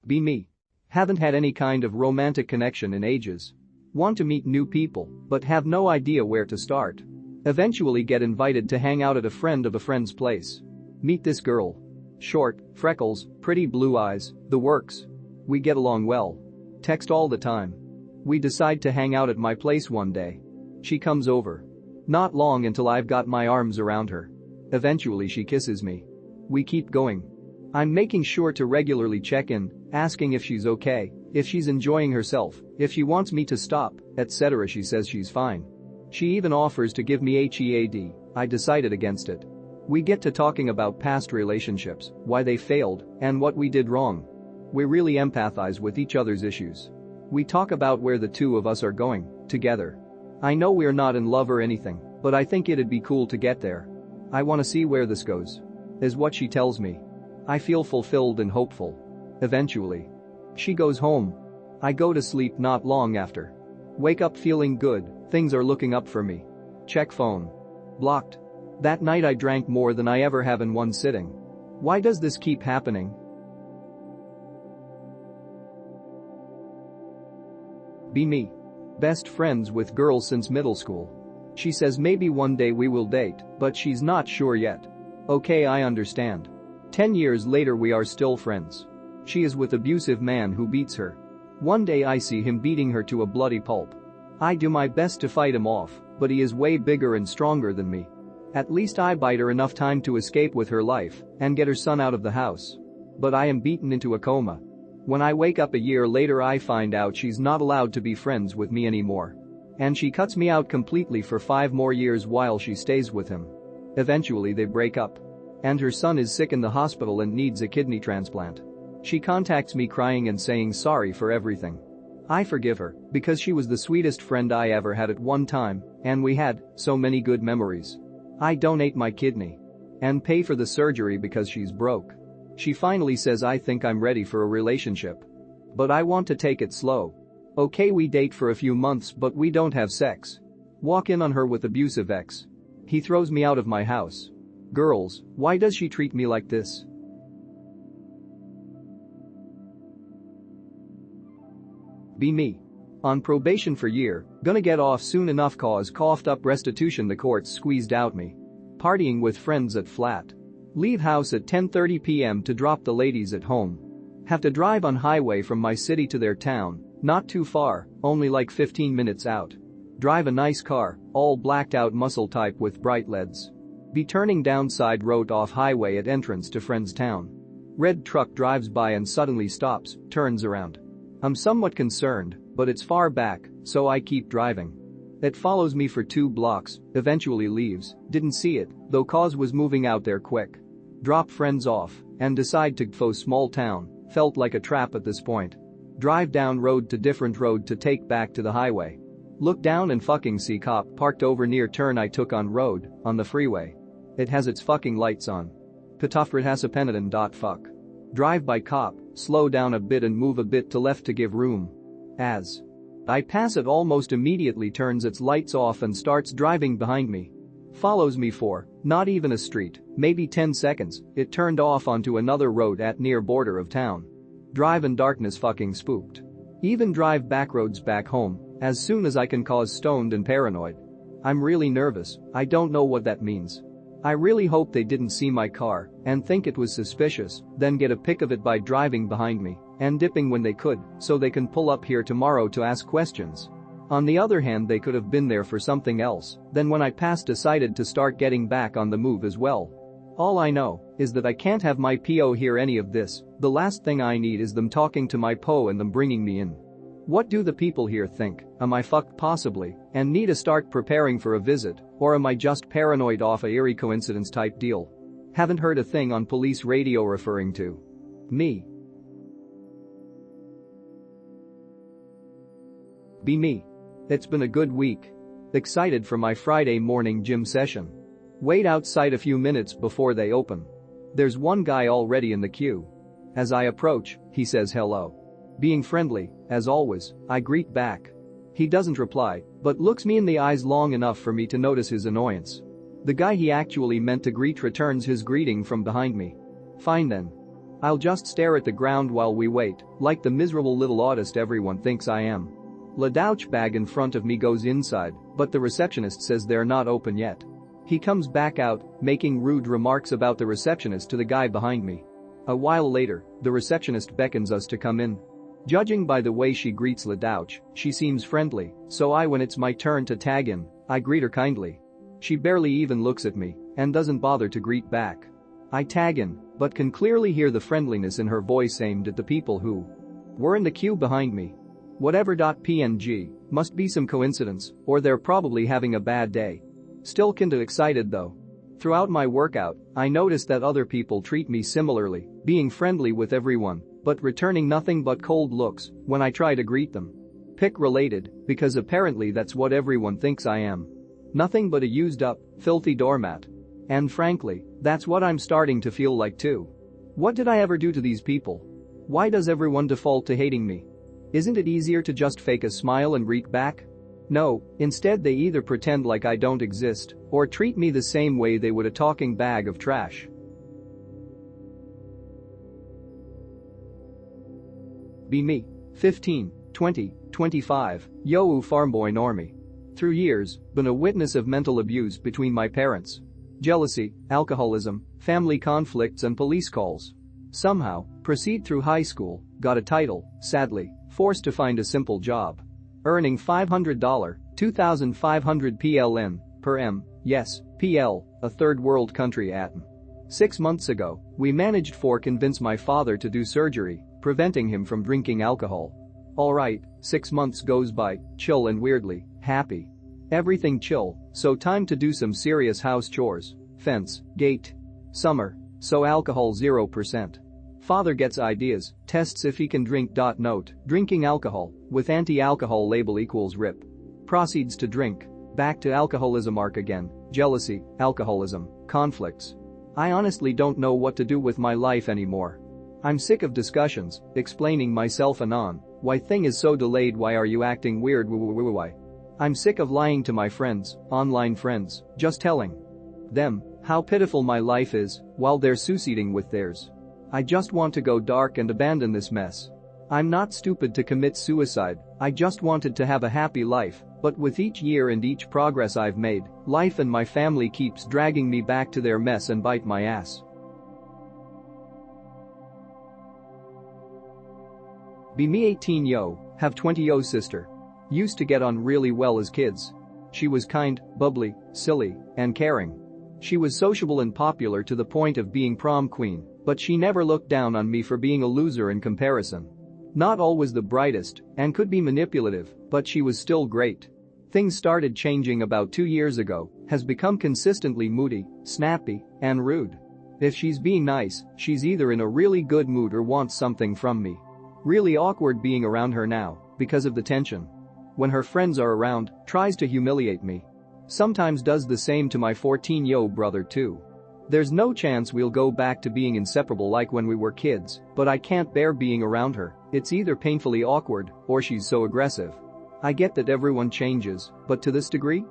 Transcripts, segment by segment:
Be me. Haven't had any kind of romantic connection in ages. Want to meet new people, but have no idea where to start. Eventually get invited to hang out at a friend of a friend's place. Meet this girl. Short, freckles, pretty blue eyes, the works. We get along well. Text all the time. We decide to hang out at my place one day. She comes over. Not long until I've got my arms around her. Eventually she kisses me. We keep going. I'm making sure to regularly check in, asking if she's okay, if she's enjoying herself, if she wants me to stop, etc. She says she's fine. She even offers to give me HEAD. I decided against it. We get to talking about past relationships, why they failed, and what we did wrong. We really empathize with each other's issues. We talk about where the two of us are going, together. I know we're not in love or anything, but I think it'd be cool to get there. I want to see where this goes. Is what she tells me. I feel fulfilled and hopeful. Eventually. She goes home. I go to sleep not long after. Wake up feeling good, things are looking up for me. Check phone. Blocked. That night I drank more than I ever have in one sitting. Why does this keep happening? Be me. Best friends with girl since middle school. She says maybe one day we will date, but she's not sure yet. Okay, I understand. 10 years later we are still friends. She is with abusive man who beats her. One day I see him beating her to a bloody pulp. I do my best to fight him off, but he is way bigger and stronger than me. At least I bide her enough time to escape with her life and get her son out of the house. But I am beaten into a coma. When I wake up a year later I find out she's not allowed to be friends with me anymore. And she cuts me out completely for 5 more years while she stays with him. Eventually they break up. And her son is sick in the hospital and needs a kidney transplant. She contacts me crying and saying sorry for everything. I forgive her because she was the sweetest friend I ever had at one time, and we had so many good memories. I donate my kidney and pay for the surgery because she's broke. She finally says I think I'm ready for a relationship. But I want to take it slow. Okay, we date for a few months but we don't have sex. Walk in on her with abusive ex. He throws me out of my house. Girls, why does she treat me like this? Be me. On probation for year, gonna get off soon enough cause coughed up restitution the courts squeezed out me. Partying with friends at flat. Leave house at 10:30 p.m. to drop the ladies at home. Have to drive on highway from my city to their town, not too far, only like 15 minutes out. Drive a nice car, all blacked out muscle type with bright LEDs. Be turning down side road off highway at entrance to friend's town. Red truck drives by and suddenly stops, turns around. I'm somewhat concerned, but it's far back, so I keep driving. It follows me for 2 blocks, eventually leaves, didn't see it, though cause was moving out there quick. Drop friends off, and decide to go small town, felt like a trap at this point. Drive down road to different road to take back to the highway. Look down and fucking see cop parked over near turn I took on road, on the freeway. It has its fucking lights on. Patufrit has a penitent. Fuck. Drive by cop, slow down a bit and move a bit to left to give room. As I pass it almost immediately turns its lights off and starts driving behind me. Follows me for, not even a street, maybe 10 seconds, it turned off onto another road at near border of town. Drive in darkness fucking spooked. Even drive back roads back home, as soon as I can cause stoned and paranoid. I'm really nervous, I don't know what that means. I really hope they didn't see my car and think it was suspicious, then get a pic of it by driving behind me and dipping when they could so they can pull up here tomorrow to ask questions. On the other hand, they could have been there for something else, then when I passed decided to start getting back on the move as well. All I know is that I can't have my PO hear any of this, the last thing I need is them talking to my PO and them bringing me in. What do the people here think? Am I fucked possibly and need to start preparing for a visit, or am I just paranoid off a eerie coincidence type deal? Haven't heard a thing on police radio referring to me. Be me. It's been a good week. Excited for my Friday morning gym session. Wait outside a few minutes before they open. There's one guy already in the queue. As I approach, he says hello. Being friendly, as always, I greet back. He doesn't reply, but looks me in the eyes long enough for me to notice his annoyance. The guy he actually meant to greet returns his greeting from behind me. Fine then. I'll just stare at the ground while we wait, like the miserable little autist everyone thinks I am. The douche bag in front of me goes inside, but the receptionist says they're not open yet. He comes back out, making rude remarks about the receptionist to the guy behind me. A while later, the receptionist beckons us to come in. Judging by the way she greets La Douche, she seems friendly, so when it's my turn to tag in, I greet her kindly. She barely even looks at me and doesn't bother to greet back. I tag in, but can clearly hear the friendliness in her voice aimed at the people who were in the queue behind me. Whatever.png, must be some coincidence, or they're probably having a bad day. Still kinda excited though. Throughout my workout, I noticed that other people treat me similarly, being friendly with everyone, but returning nothing but cold looks when I try to greet them. Pick related, because apparently that's what everyone thinks I am. Nothing but a used up, filthy doormat. And frankly, that's what I'm starting to feel like too. What did I ever do to these people? Why does everyone default to hating me? Isn't it easier to just fake a smile and greet back? No, instead they either pretend like I don't exist or treat me the same way they would a talking bag of trash. Be me. 15, 20, 25, yo farmboy normie. Through years, been a witness of mental abuse between my parents. Jealousy, alcoholism, family conflicts and police calls. Somehow, proceed through high school, got a title, sadly, forced to find a simple job. Earning $500, 2,500 PLN, per m, yes, PL, a third world country atom. 6 months ago, we managed to convince my father to do surgery, preventing him from drinking alcohol. Alright, 6 months goes by, chill and weirdly, happy. Everything chill, so time to do some serious house chores, fence, gate. Summer, so alcohol 0%. Father gets ideas, tests if he can drink. Note, drinking alcohol, with anti-alcohol label equals RIP. Proceeds to drink. Back to alcoholism arc again, jealousy, alcoholism, conflicts. I honestly don't know what to do with my life anymore. I'm sick of discussions, explaining myself anon, why thing is so delayed, why are you acting weird, why. I'm sick of lying to my friends, online friends, just telling them how pitiful my life is while they're succeeding with theirs. I just want to go dark and abandon this mess. I'm not stupid to commit suicide, I just wanted to have a happy life, but with each year and each progress I've made, life and my family keeps dragging me back to their mess and bite my ass. Be me 18 yo, have 20 yo sister. Used to get on really well as kids. She was kind, bubbly, silly, and caring. She was sociable and popular to the point of being prom queen, but she never looked down on me for being a loser in comparison. Not always the brightest, and could be manipulative, but she was still great. Things started changing about 2 years ago, has become consistently moody, snappy, and rude. If she's being nice, she's either in a really good mood or wants something from me. Really awkward being around her now, because of the tension. When her friends are around, tries to humiliate me. Sometimes does the same to my 14-yo brother too. There's no chance we'll go back to being inseparable like when we were kids, but I can't bear being around her, it's either painfully awkward, or she's so aggressive. I get that everyone changes, but to this degree?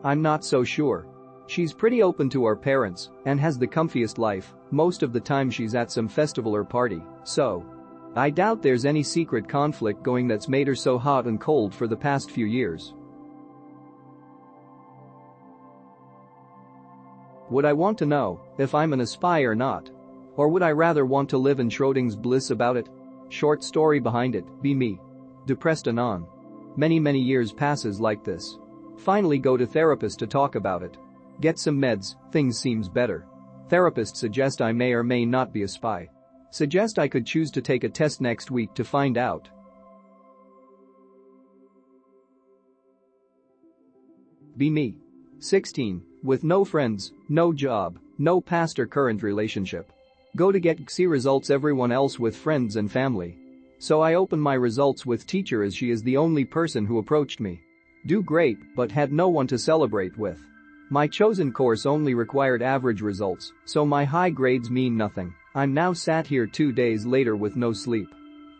I'm not so sure. She's pretty open to our parents, and has the comfiest life, most of the time she's at some festival or party, so I doubt there's any secret conflict going that's made her so hot and cold for the past few years. Would I want to know if I'm an spy or not? Or would I rather want to live in Schrodinger's bliss about it? Short story behind it, be me. Depressed anon. Many years passes like this. Finally go to therapist to talk about it. Get some meds, things seems better. Therapist suggest I may or may not be a spy. Suggest I could choose to take a test next week to find out. Be me. 16, with no friends, no job, no past or current relationship. Go to get XC results everyone else with friends and family. So I open my results with teacher as she is the only person who approached me. Do great, but had no one to celebrate with. My chosen course only required average results, so my high grades mean nothing. I'm now sat here 2 days later with no sleep.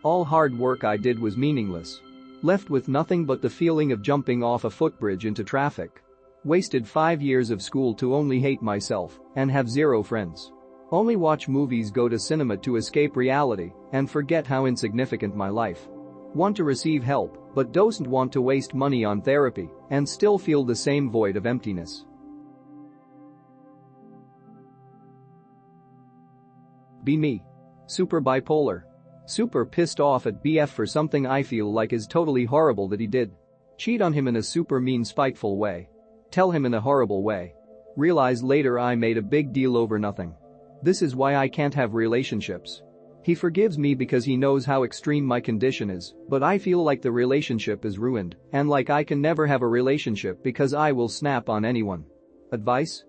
All hard work I did was meaningless. Left with nothing but the feeling of jumping off a footbridge into traffic. Wasted 5 years of school to only hate myself and have 0 friends. Only watch movies, go to cinema to escape reality and forget how insignificant my life. Want to receive help, but don't want to waste money on therapy and still feel the same void of emptiness. Be me. Super bipolar. Super pissed off at BF for something I feel like is totally horrible that he did. Cheat on him in a super mean, spiteful way. Tell him in a horrible way. Realize later I made a big deal over nothing. This is why I can't have relationships. He forgives me because he knows how extreme my condition is, but I feel like the relationship is ruined and like I can never have a relationship because I will snap on anyone. Advice?